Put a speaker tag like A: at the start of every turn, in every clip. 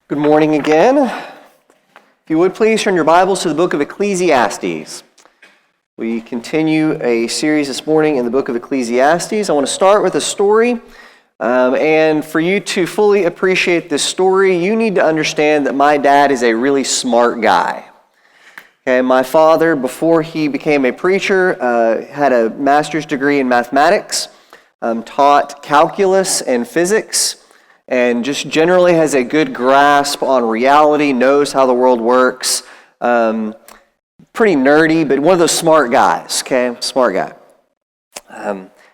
A: Good morning again. If you would please turn your Bibles to the book of Ecclesiastes. We continue a series this morning in the book of Ecclesiastes. I want to start with a story. And for you to fully appreciate this story, you need to understand that my dad is a really smart guy. Okay, my father, before he became a preacher, had a master's degree in mathematics, taught calculus and physics, and just generally has a good grasp on reality, knows how the world works. Pretty nerdy, but one of those smart guys, okay? Smart guy.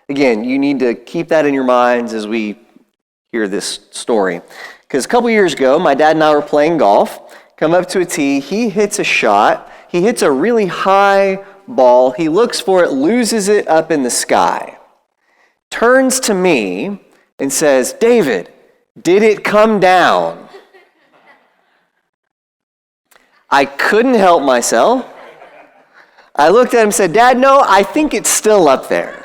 A: Again, you need to keep that in your minds as we hear this story. Because a couple years ago, my dad and I were playing golf, come up to a tee, he hits a shot, he hits a really high ball, he looks for it, loses it up in the sky, turns to me and says, "David, did it come down?" I couldn't help myself. I looked at him and said, "Dad, no, I think it's still up there."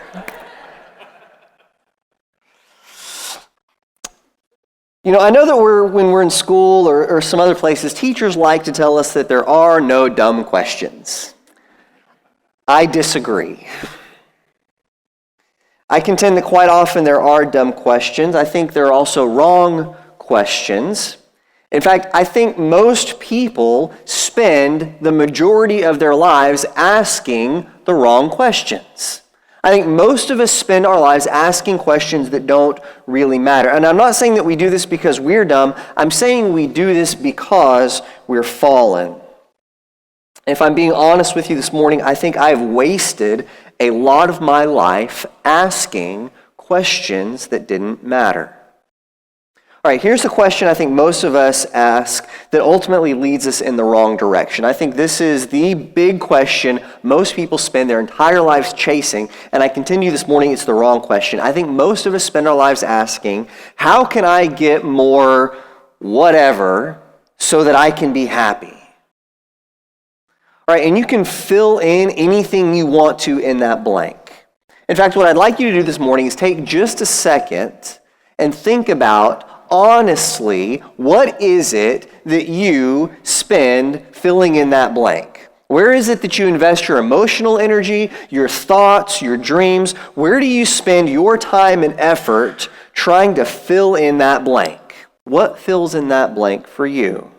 A: You know, I know that when we're in school or some other places, teachers like to tell us that there are no dumb questions. I disagree. I contend that quite often there are dumb questions. I think there are also wrong questions. In fact, I think most people spend the majority of their lives asking the wrong questions. I think most of us spend our lives asking questions that don't really matter. And I'm not saying that we do this because we're dumb. I'm saying we do this because we're fallen. If I'm being honest with you this morning, I think I've wasted a lot of my life asking questions that didn't matter. All right, here's the question I think most of us ask that ultimately leads us in the wrong direction. I think this is the big question most people spend their entire lives chasing, and I continue this morning, it's the wrong question. I think most of us spend our lives asking, how can I get more whatever so that I can be happy? All right, and you can fill in anything you want to in that blank. In fact, what I'd like you to do this morning is take just a second and think about, honestly, what is it that you spend filling in that blank? Where is it that you invest your emotional energy, your thoughts, your dreams? Where do you spend your time and effort trying to fill in that blank? What fills in that blank for you?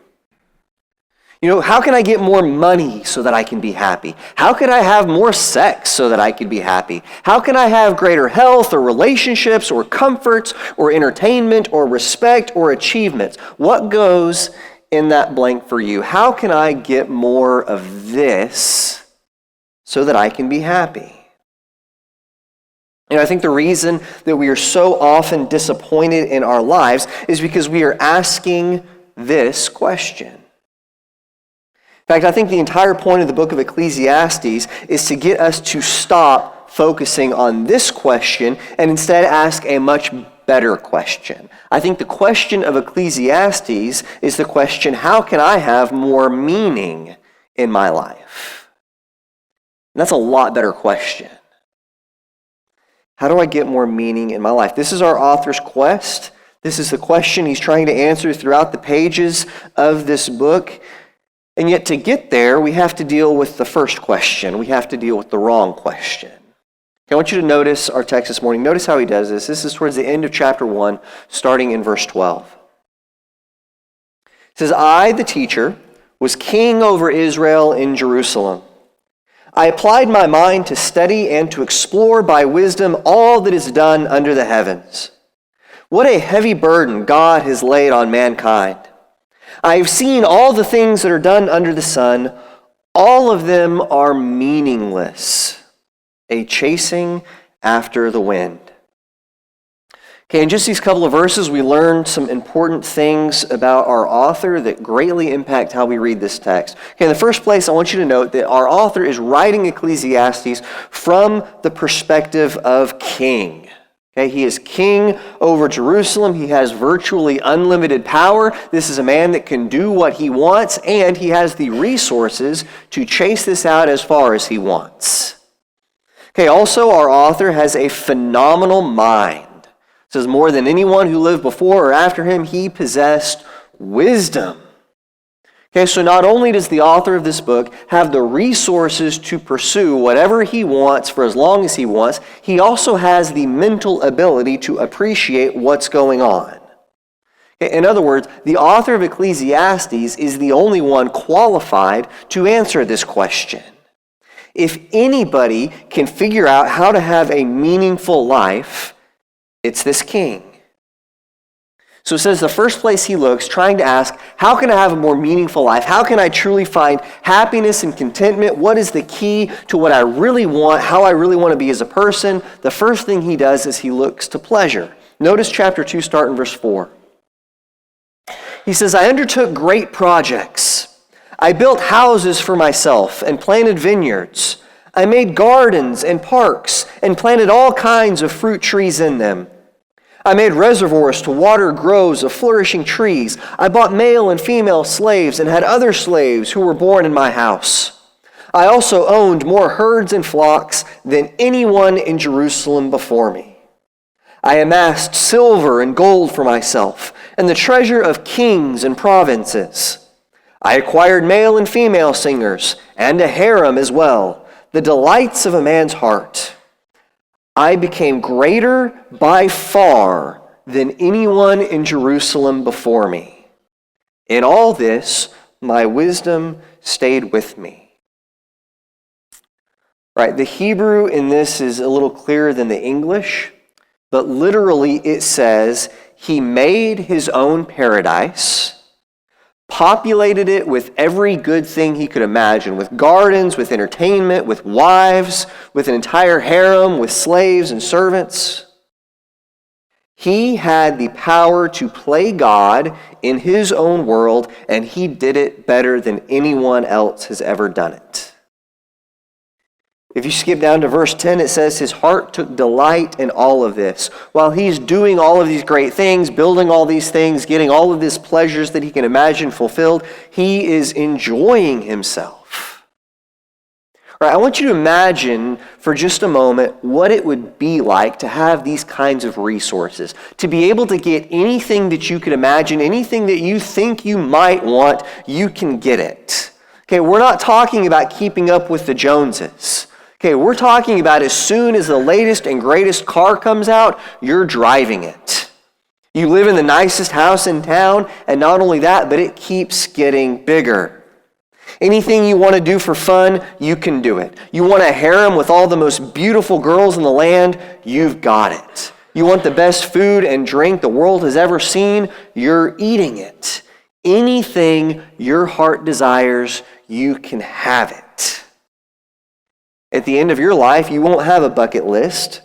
A: You know, how can I get more money so that I can be happy? How can I have more sex so that I can be happy? How can I have greater health or relationships or comforts or entertainment or respect or achievements? What goes in that blank for you? How can I get more of this so that I can be happy? And I think the reason that we are so often disappointed in our lives is because we are asking this question. In fact, I think the entire point of the book of Ecclesiastes is to get us to stop focusing on this question and instead ask a much better question. I think the question of Ecclesiastes is the question, how can I have more meaning in my life? And that's a lot better question. How do I get more meaning in my life? This is our author's quest. This is the question he's trying to answer throughout the pages of this book. And yet to get there, we have to deal with the first question. We have to deal with the wrong question. Okay, I want you to notice our text this morning. Notice how he does this. This is towards the end of chapter 1, starting in verse 12. It says, "I, the teacher, was king over Israel in Jerusalem. I applied my mind to study and to explore by wisdom all that is done under the heavens. What a heavy burden God has laid on mankind. I have seen all the things that are done under the sun. All of them are meaningless, a chasing after the wind." Okay, in just these couple of verses, we learn some important things about our author that greatly impact how we read this text. Okay, in the first place, I want you to note that our author is writing Ecclesiastes from the perspective of king. Okay, he is king over Jerusalem. He has virtually unlimited power. This is a man that can do what he wants, and he has the resources to chase this out as far as he wants. Okay, also our author has a phenomenal mind. It says more than anyone who lived before or after him, he possessed wisdom. Okay, so not only does the author of this book have the resources to pursue whatever he wants for as long as he wants, he also has the mental ability to appreciate what's going on. Okay, in other words, the author of Ecclesiastes is the only one qualified to answer this question. If anybody can figure out how to have a meaningful life, it's this king. So it says the first place he looks, trying to ask, how can I have a more meaningful life? How can I truly find happiness and contentment? What is the key to what I really want, how I really want to be as a person? The first thing he does is he looks to pleasure. Notice chapter 2, start in verse 4. He says, I undertook great projects. I built houses for myself and planted vineyards. I made gardens and parks and planted all kinds of fruit trees in them. I made reservoirs to water groves of flourishing trees. I bought male and female slaves and had other slaves who were born in my house. I also owned more herds and flocks than anyone in Jerusalem before me. I amassed silver and gold for myself and the treasure of kings and provinces. I acquired male and female singers and a harem as well, the delights of a man's heart. I became greater by far than anyone in Jerusalem before me. In all this, my wisdom stayed with me. Right, the Hebrew in this is a little clearer than the English, but literally it says, he made his own paradise, populated it with every good thing he could imagine, with gardens, with entertainment, with wives, with an entire harem, with slaves and servants. He had the power to play God in his own world, and he did it better than anyone else has ever done it. If you skip down to verse 10, it says his heart took delight in all of this. While he's doing all of these great things, building all these things, getting all of these pleasures that he can imagine fulfilled, he is enjoying himself. Right, I want you to imagine for just a moment what it would be like to have these kinds of resources, to be able to get anything that you could imagine, anything that you think you might want, you can get it. Okay, we're not talking about keeping up with the Joneses. Okay, we're talking about as soon as the latest and greatest car comes out, you're driving it. You live in the nicest house in town, and not only that, but it keeps getting bigger. Anything you want to do for fun, you can do it. You want a harem with all the most beautiful girls in the land, you've got it. You want the best food and drink the world has ever seen, you're eating it. Anything your heart desires, you can have it. At the end of your life, you won't have a bucket list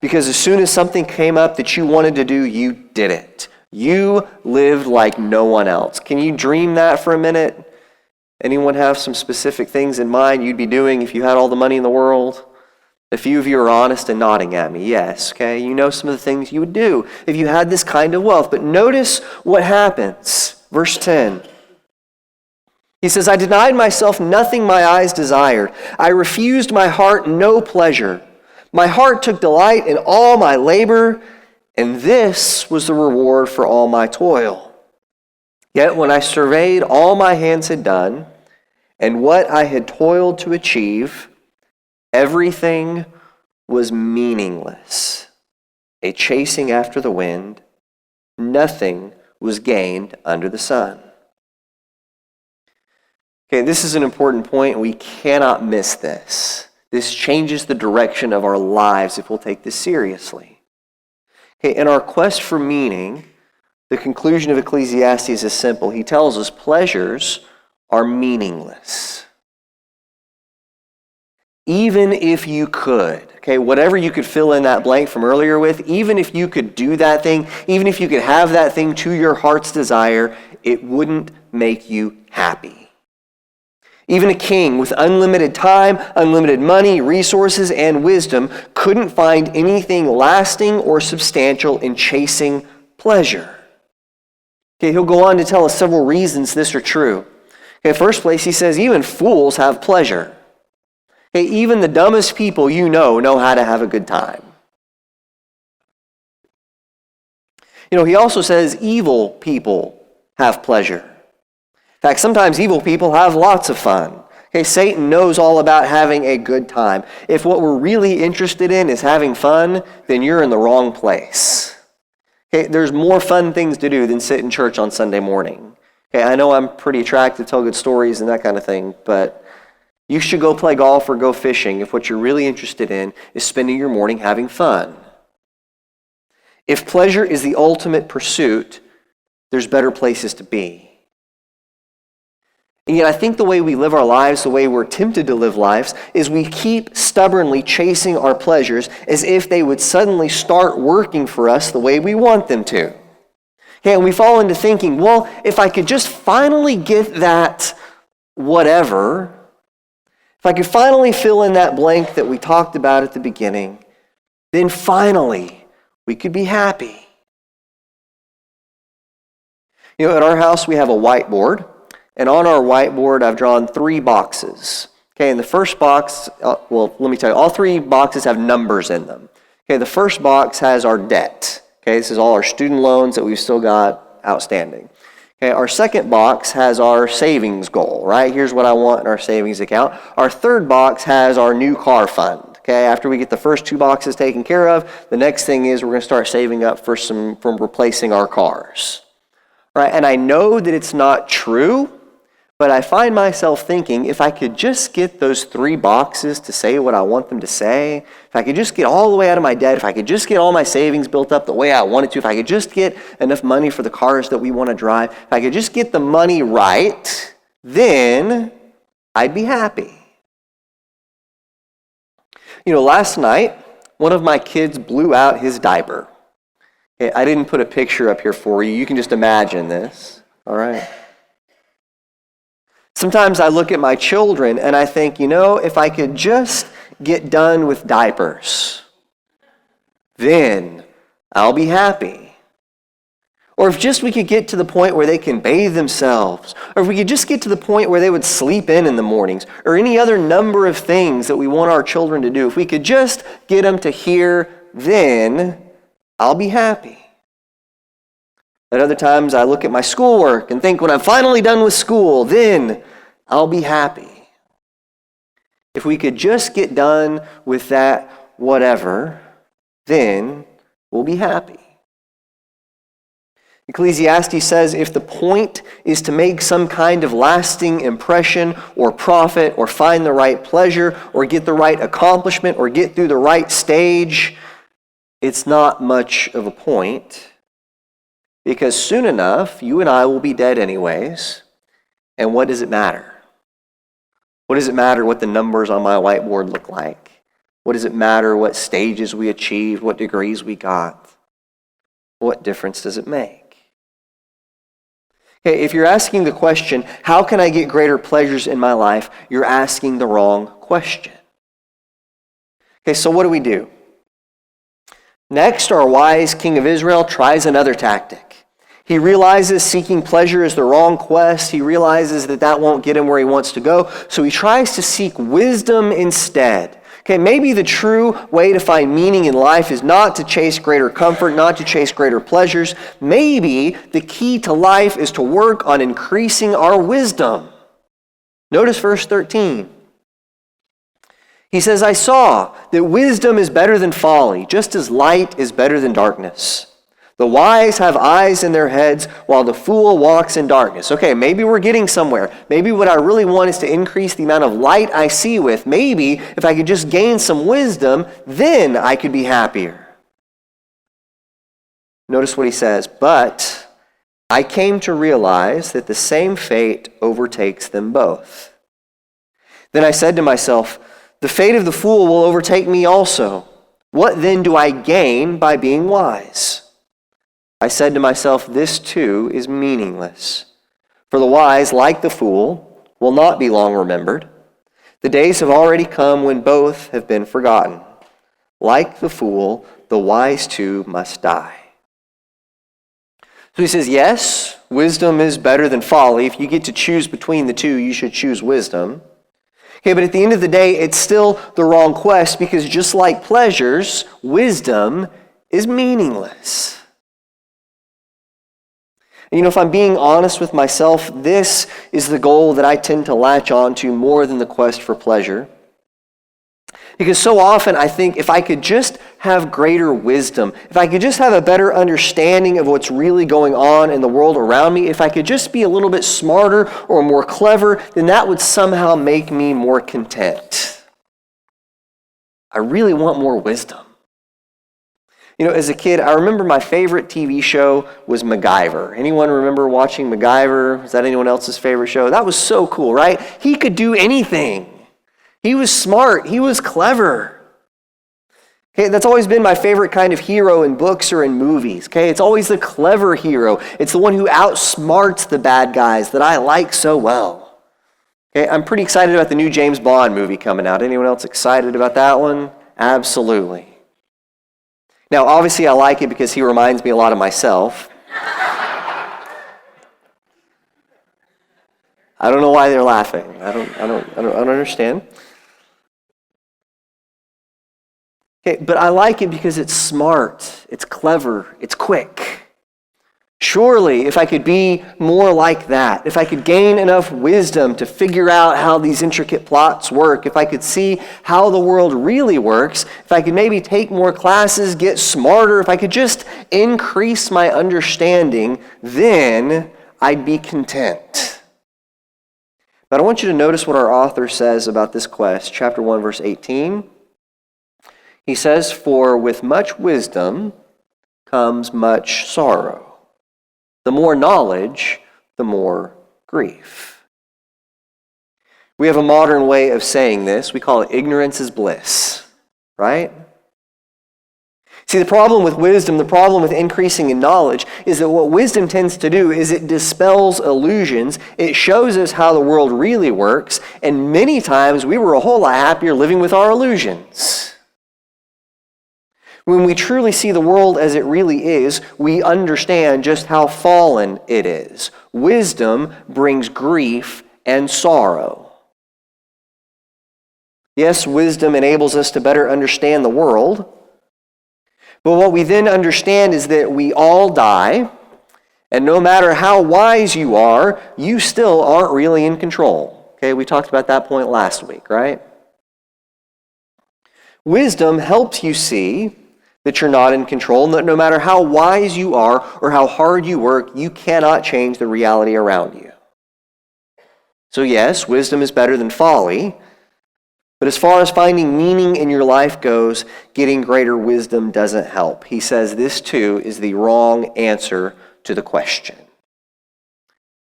A: because as soon as something came up that you wanted to do, you did it. You lived like no one else. Can you dream that for a minute? Anyone have some specific things in mind you'd be doing if you had all the money in the world? A few of you are honest and nodding at me. Yes, okay? You know some of the things you would do if you had this kind of wealth. But notice what happens. Verse 10. He says, I denied myself nothing my eyes desired. I refused my heart no pleasure. My heart took delight in all my labor, and this was the reward for all my toil. Yet when I surveyed all my hands had done, and what I had toiled to achieve, everything was meaningless, a chasing after the wind. Nothing was gained under the sun. Okay, this is an important point, and we cannot miss this. This changes the direction of our lives if we'll take this seriously. Okay, in our quest for meaning, the conclusion of Ecclesiastes is simple. He tells us pleasures are meaningless. Even if you could, okay, whatever you could fill in that blank from earlier with, even if you could do that thing, even if you could have that thing to your heart's desire, it wouldn't make you happy. Even a king with unlimited time, unlimited money, resources, and wisdom couldn't find anything lasting or substantial in chasing pleasure. Okay, he'll go on to tell us several reasons this are true. Okay, first place, he says even fools have pleasure. Okay, even the dumbest people you know how to have a good time. He also says evil people have pleasure. In fact, sometimes evil people have lots of fun. Okay, Satan knows all about having a good time. If what we're really interested in is having fun, then you're in the wrong place. Okay, there's more fun things to do than sit in church on Sunday morning. Okay, I know I'm pretty attractive, tell good stories and that kind of thing, but you should go play golf or go fishing if what you're really interested in is spending your morning having fun. If pleasure is the ultimate pursuit, there's better places to be. And yet I think the way we live our lives, the way we're tempted to live lives, is we keep stubbornly chasing our pleasures as if they would suddenly start working for us the way we want them to. Okay, and we fall into thinking, well, if I could just finally get that whatever, if I could finally fill in that blank that we talked about at the beginning, then finally we could be happy. You know, at our house we have a whiteboard. And on our whiteboard, I've drawn 3 boxes. Okay, and the first box, let me tell you, all 3 boxes have numbers in them. Okay, the first box has our debt. Okay, this is all our student loans that we've still got outstanding. Okay, our second box has our savings goal, right? Here's what I want in our savings account. Our third box has our new car fund. Okay, after we get the first 2 boxes taken care of, the next thing is we're going to start saving up from replacing our cars. Right, and I know that it's not true, but I find myself thinking, if I could just get those 3 boxes to say what I want them to say, if I could just get all the way out of my debt, if I could just get all my savings built up the way I wanted to, if I could just get enough money for the cars that we want to drive, if I could just get the money right, then I'd be happy. You know, last night, one of my kids blew out his diaper. Okay, I didn't put a picture up here for you. You can just imagine this, all right? Sometimes I look at my children and I think, you know, if I could just get done with diapers, then I'll be happy. Or if just we could get to the point where they can bathe themselves, or if we could just get to the point where they would sleep in the mornings, or any other number of things that we want our children to do, if we could just get them to here, then I'll be happy. At other times, I look at my schoolwork and think, when I'm finally done with school, then I'll be happy. If we could just get done with that whatever, then we'll be happy. Ecclesiastes says, if the point is to make some kind of lasting impression or profit or find the right pleasure or get the right accomplishment or get through the right stage, it's not much of a point. Because soon enough, you and I will be dead anyways. And what does it matter? What does it matter what the numbers on my whiteboard look like? What does it matter what stages we achieved, what degrees we got? What difference does it make? Okay, if you're asking the question, how can I get greater pleasures in my life? You're asking the wrong question. Okay, so what do? Next, our wise king of Israel tries another tactic. He realizes seeking pleasure is the wrong quest. He realizes that won't get him where he wants to go. So he tries to seek wisdom instead. Okay, maybe the true way to find meaning in life is not to chase greater comfort, not to chase greater pleasures. Maybe the key to life is to work on increasing our wisdom. Notice verse 13. He says, I saw that wisdom is better than folly, just as light is better than darkness. The wise have eyes in their heads, while the fool walks in darkness. Okay, maybe we're getting somewhere. Maybe what I really want is to increase the amount of light I see with. Maybe if I could just gain some wisdom, then I could be happier. Notice what he says, but I came to realize that the same fate overtakes them both. Then I said to myself, the fate of the fool will overtake me also. What then do I gain by being wise? I said to myself, this too is meaningless. For the wise, like the fool, will not be long remembered. The days have already come when both have been forgotten. Like the fool, the wise too must die. So he says, yes, wisdom is better than folly. If you get to choose between the two, you should choose wisdom. Okay, but at the end of the day, it's still the wrong quest because just like pleasures, wisdom is meaningless. And if I'm being honest with myself, this is the goal that I tend to latch on to more than the quest for pleasure. Because so often I think if I could just have greater wisdom, if I could just have a better understanding of what's really going on in the world around me, if I could just be a little bit smarter or more clever, then that would somehow make me more content. I really want more wisdom. As a kid, I remember my favorite TV show was MacGyver. Anyone remember watching MacGyver? Is that anyone else's favorite show? That was so cool, right? He could do anything. He was smart. He was clever. Okay, that's always been my favorite kind of hero in books or in movies. Okay, it's always the clever hero. It's the one who outsmarts the bad guys that I like so well. Okay, I'm pretty excited about the new James Bond movie coming out. Anyone else excited about that one? Absolutely. Now, obviously, I like it because he reminds me a lot of myself. I don't know why they're laughing. I don't understand. Okay, but I like it because it's smart, it's clever, it's quick. Surely, if I could be more like that, if I could gain enough wisdom to figure out how these intricate plots work, if I could see how the world really works, if I could maybe take more classes, get smarter, if I could just increase my understanding, then I'd be content. But I want you to notice what our author says about this quest, chapter 1, verse 18. He says, "For with much wisdom comes much sorrow. The more knowledge, the more grief." We have a modern way of saying this. We call it ignorance is bliss, right? See, the problem with wisdom, the problem with increasing in knowledge, is that what wisdom tends to do is it dispels illusions. It shows us how the world really works, and many times we were a whole lot happier living with our illusions. When we truly see the world as it really is, we understand just how fallen it is. Wisdom brings grief and sorrow. Yes, wisdom enables us to better understand the world, but what we then understand is that we all die, and no matter how wise you are, you still aren't really in control. Okay, we talked about that point last week, right? Wisdom helps you see that you're not in control, and that no matter how wise you are or how hard you work, you cannot change the reality around you. So yes, wisdom is better than folly, but as far as finding meaning in your life goes, getting greater wisdom doesn't help. He says this too is the wrong answer to the question.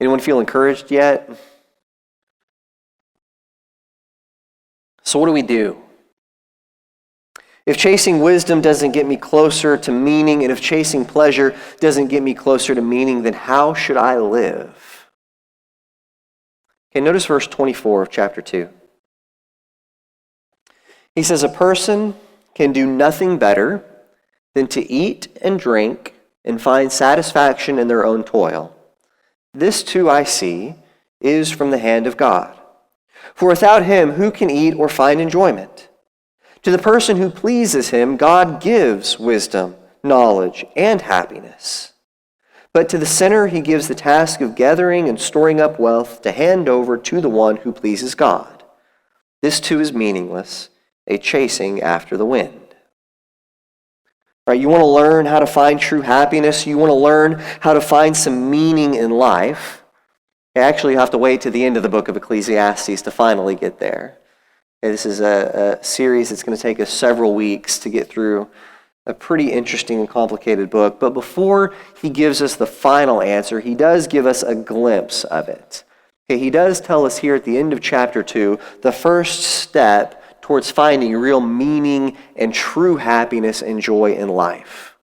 A: Anyone feel encouraged yet? So what do we do? If chasing wisdom doesn't get me closer to meaning, and if chasing pleasure doesn't get me closer to meaning, then how should I live? Okay, notice verse 24 of chapter 2. He says, "A person can do nothing better than to eat and drink and find satisfaction in their own toil. This too I see is from the hand of God. For without him, who can eat or find enjoyment? To the person who pleases him, God gives wisdom, knowledge, and happiness. But to the sinner, he gives the task of gathering and storing up wealth to hand over to the one who pleases God. This too is meaningless, a chasing after the wind." Right, you want to learn how to find true happiness. You want to learn how to find some meaning in life. Actually, you have to wait to the end of the book of Ecclesiastes to finally get there. This is a series that's going to take us several weeks to get through a pretty interesting and complicated book. But before he gives us the final answer, he does give us a glimpse of it. Okay, he does tell us here at the end of chapter 2 the first step towards finding real meaning and true happiness and joy in life.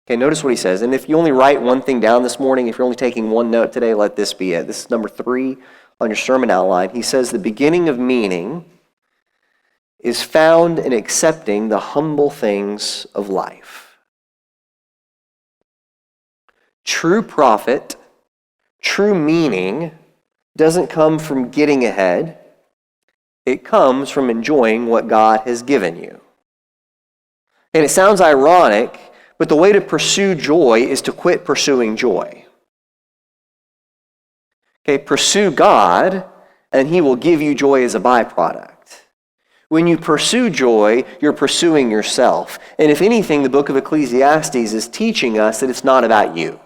A: Okay, notice what he says. And if you only write one thing down this morning, if you're only taking one note today, let this be it. This is number 3 on your sermon outline. He says the beginning of meaning is found in accepting the humble things of life. True profit, true meaning doesn't come from getting ahead. It comes from enjoying what God has given you. And it sounds ironic, but the way to pursue joy is to quit pursuing joy. Okay, pursue God, and he will give you joy as a byproduct. When you pursue joy, you're pursuing yourself. And if anything, the book of Ecclesiastes is teaching us that it's not about you.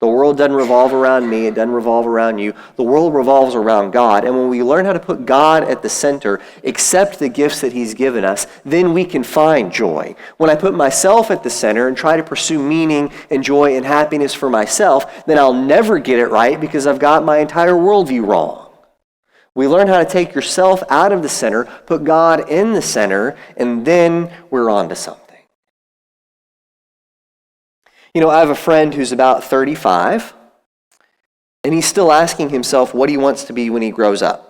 A: The world doesn't revolve around me. It doesn't revolve around you. The world revolves around God. And when we learn how to put God at the center, accept the gifts that he's given us, then we can find joy. When I put myself at the center and try to pursue meaning and joy and happiness for myself, then I'll never get it right because I've got my entire worldview wrong. We learn how to take yourself out of the center, put God in the center, and then we're on to something. You know, I have a friend who's about 35, and he's still asking himself what he wants to be when he grows up.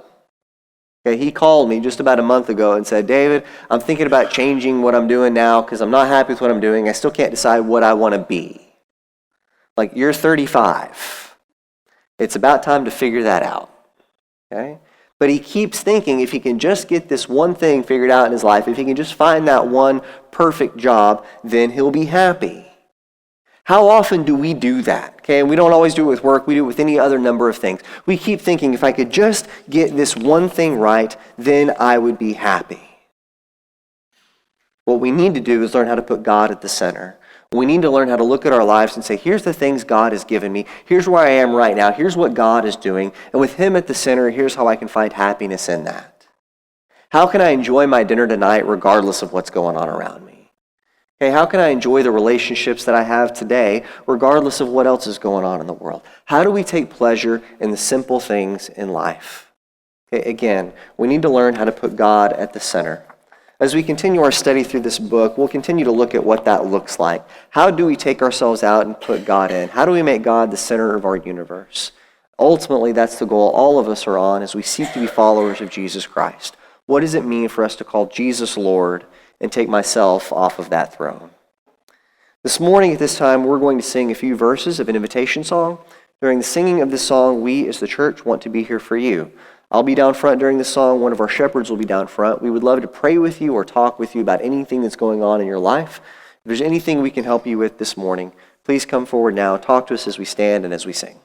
A: Okay, he called me just about a month ago and said, David, I'm thinking about changing what I'm doing now because I'm not happy with what I'm doing. I still can't decide what I want to be. Like, you're 35. It's about time to figure that out. Okay? But he keeps thinking if he can just get this one thing figured out in his life, if he can just find that one perfect job, then he'll be happy. How often do we do that? Okay, and we don't always do it with work. We do it with any other number of things. We keep thinking, if I could just get this one thing right, then I would be happy. What we need to do is learn how to put God at the center. We need to learn how to look at our lives and say, here's the things God has given me. Here's where I am right now. Here's what God is doing. And with him at the center, here's how I can find happiness in that. How can I enjoy my dinner tonight regardless of what's going on around me? Okay, how can I enjoy the relationships that I have today regardless of what else is going on in the world? How do we take pleasure in the simple things in life? Okay, again, we need to learn how to put God at the center. As we continue our study through this book, we'll continue to look at what that looks like. How do we take ourselves out and put God in? How do we make God the center of our universe? Ultimately, that's the goal all of us are on as we seek to be followers of Jesus Christ. What does it mean for us to call Jesus Lord and take myself off of that throne? This morning at this time, we're going to sing a few verses of an invitation song. During the singing of this song, we as the church want to be here for you. I'll be down front during the song. One of our shepherds will be down front. We would love to pray with you or talk with you about anything that's going on in your life. If there's anything we can help you with this morning, please come forward now. Talk to us as we stand and as we sing.